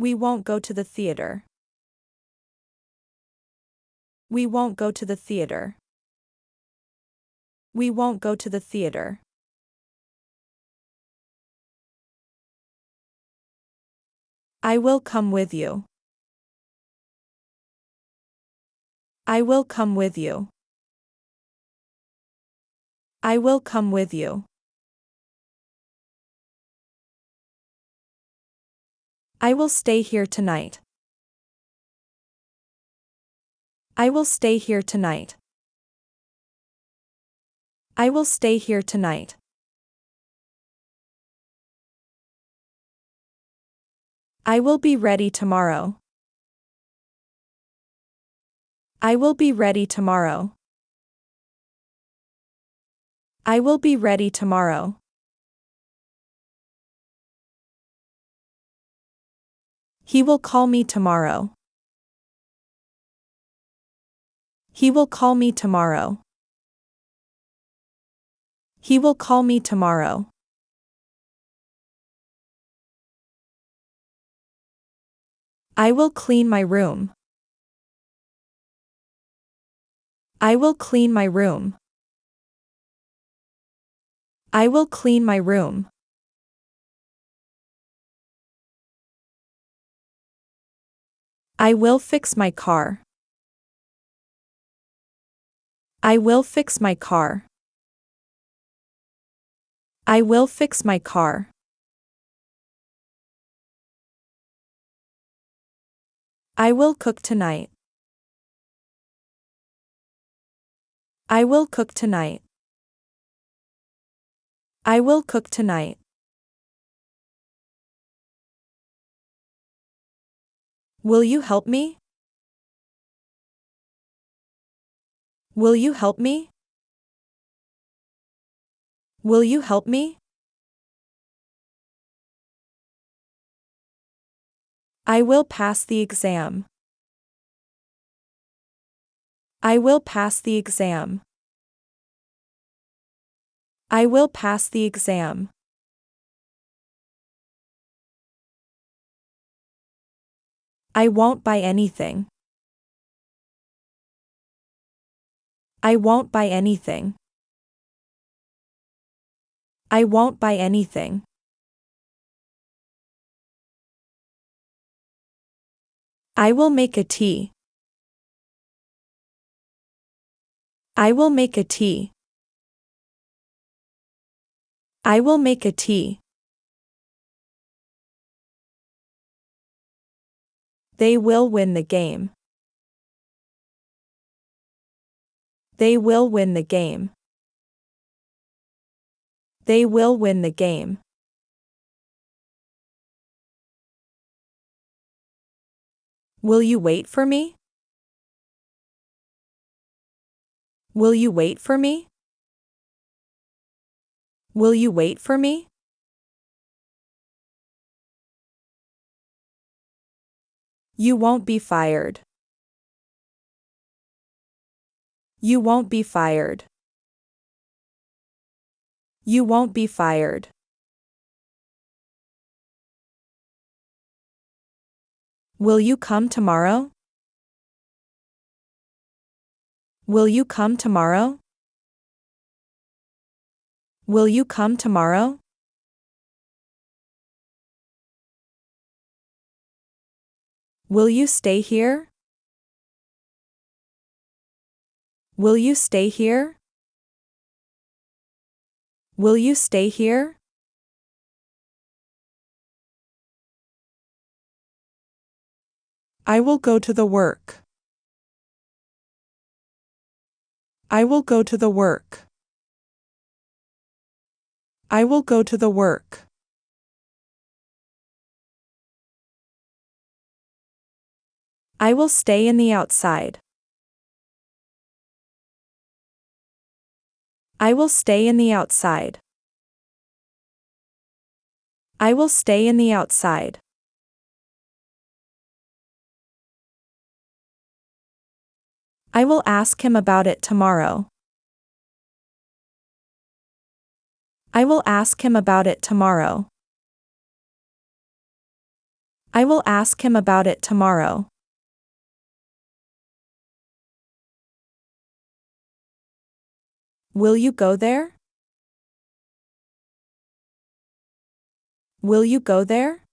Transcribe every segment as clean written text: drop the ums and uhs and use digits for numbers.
We won't go to the theater. We won't go to the theater. We won't go to the theater. I will come with you. I will come with you. I will come with you. I will stay here tonight. I will stay here tonight. I will stay here tonight. I will be ready tomorrow. I will be ready tomorrow. I will be ready tomorrow. He will call me tomorrow. He will call me tomorrow. He will call me tomorrow. I will clean my room. I will clean my room. I will clean my room. I will fix my car. I will fix my car. I will fix my car. I will cook tonight. I will cook tonight. I will cook tonight. Will you help me? Will you help me? Will you help me? I will pass the exam. I will pass the exam. I will pass the exam. I won't buy anything. I won't buy anything. I won't buy anything. I will make a tea. I will make a tea. I will make a tea. They will win the game. They will win the game. They will win the game. Will you wait for me? Will you wait for me? Will you wait for me? You won't be fired. You won't be fired. You won't be fired. Will you come tomorrow? Will you come tomorrow? Will you come tomorrow? Will you stay here? Will you stay here? Will you stay here? I will go to the work. I will go to the work. I will go to the work. I will stay in the outside. I will stay in the outside. I will stay in the outside. I will ask him about it tomorrow. I will ask him about it tomorrow. I will ask him about it tomorrow. Will you go there? Will you go there?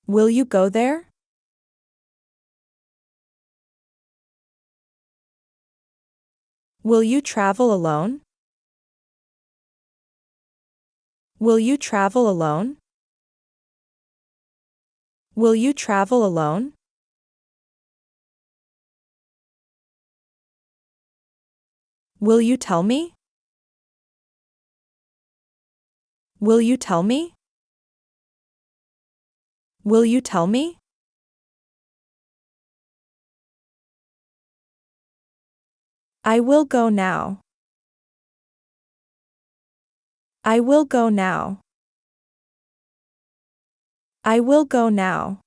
Will you go there? Will you travel alone? Will you travel alone? Will you travel alone? Will you tell me? Will you tell me? Will you tell me? I will go now. I will go now. I will go now.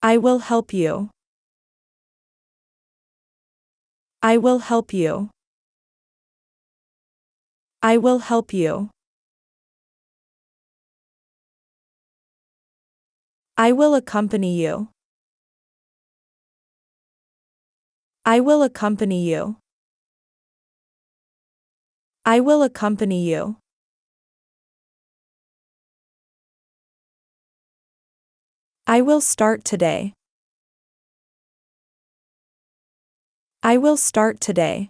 I will help you. I will help you. I will help you. I will accompany you. I will accompany you. I will accompany you. I will start today. I will start today.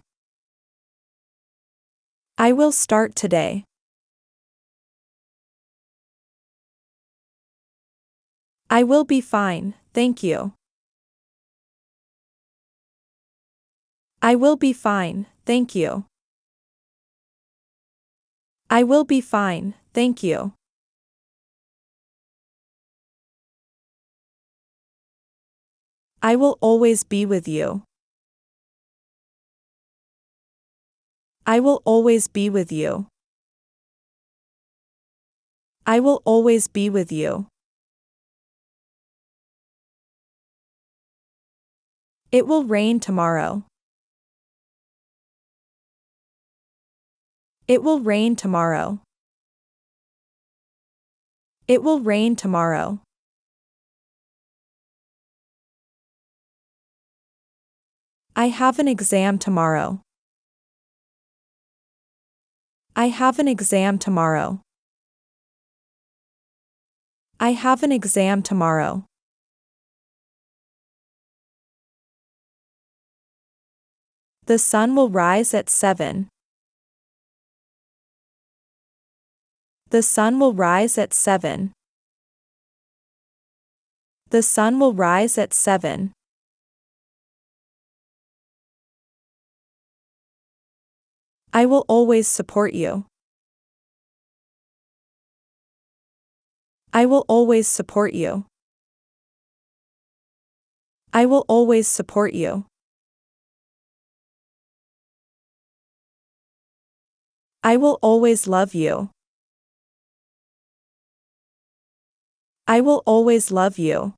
I will start today. I will be fine, thank you. I will be fine, thank you. I will be fine, thank you. I will always be with you. I will always be with you. I will always be with you. It will rain tomorrow. It will rain tomorrow. It will rain tomorrow. I have an exam tomorrow. I have an exam tomorrow. I have an exam tomorrow. The sun will rise at 7. The sun will rise at 7. The sun will rise at 7. I will always support you. I will always support you. I will always support you. I will always love you. I will always love you.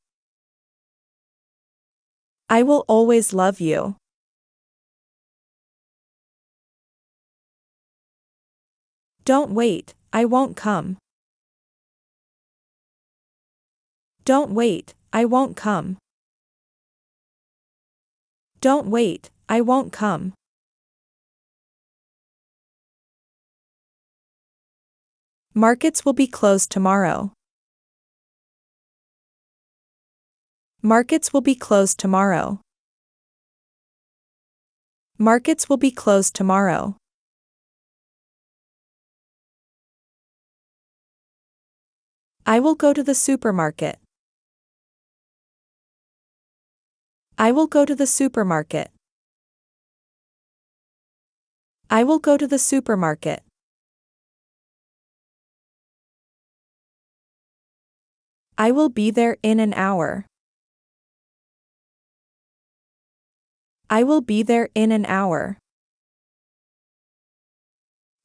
I will always love you. Don't wait, I won't come. Don't wait, I won't come. Don't wait, I won't come. Markets will be closed tomorrow. Markets will be closed tomorrow. Markets will be closed tomorrow. I will go to the supermarket. I will go to the supermarket. I will go to the supermarket. I will be there in an hour. I will be there in an hour.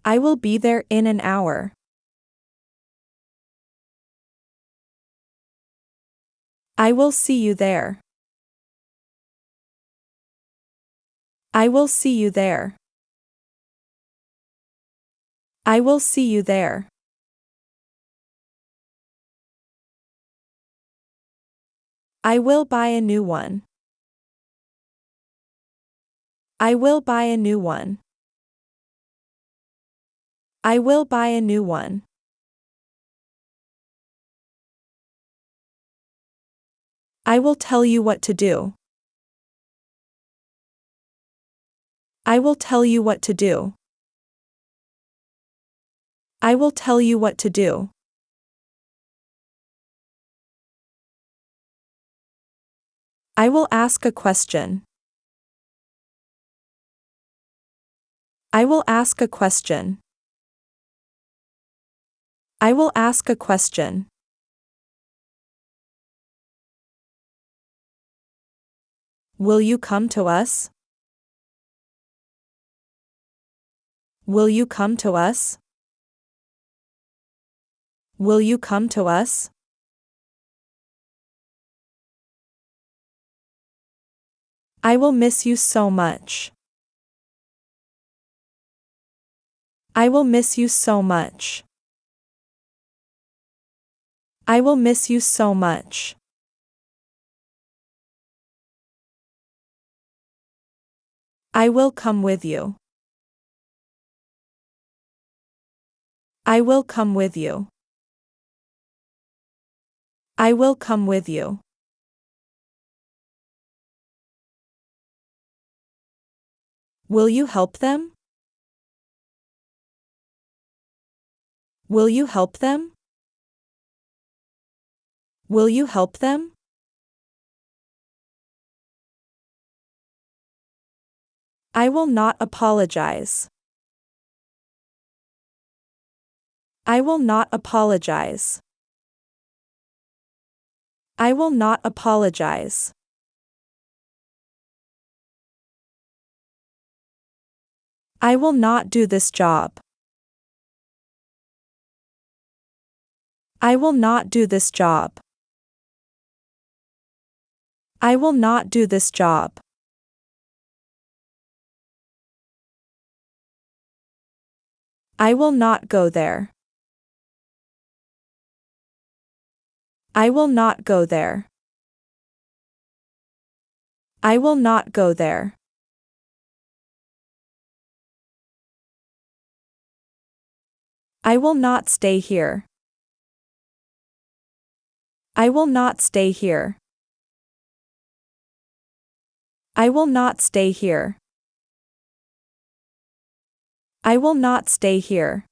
I will be there in an hour. I will see you there. I will see you there. I will see you there. I will buy a new one. I will buy a new one. I will buy a new one. I will tell you what to do. I will tell you what to do. I will tell you what to do. I will ask a question. I will ask a question. I will ask a question. Will you come to us? Will you come to us? Will you come to us? I will miss you so much. I will miss you so much. I will miss you so much. I will come with you. I will come with you. I will come with you. Will you help them? Will you help them? Will you help them? I will not apologize. I will not apologize. I will not apologize. I will not do this job. I will not do this job. I will not do this job. I will not go there. I will not go there. I will not go there. I will not stay here. I will not stay here. I will not stay here. I will not stay here.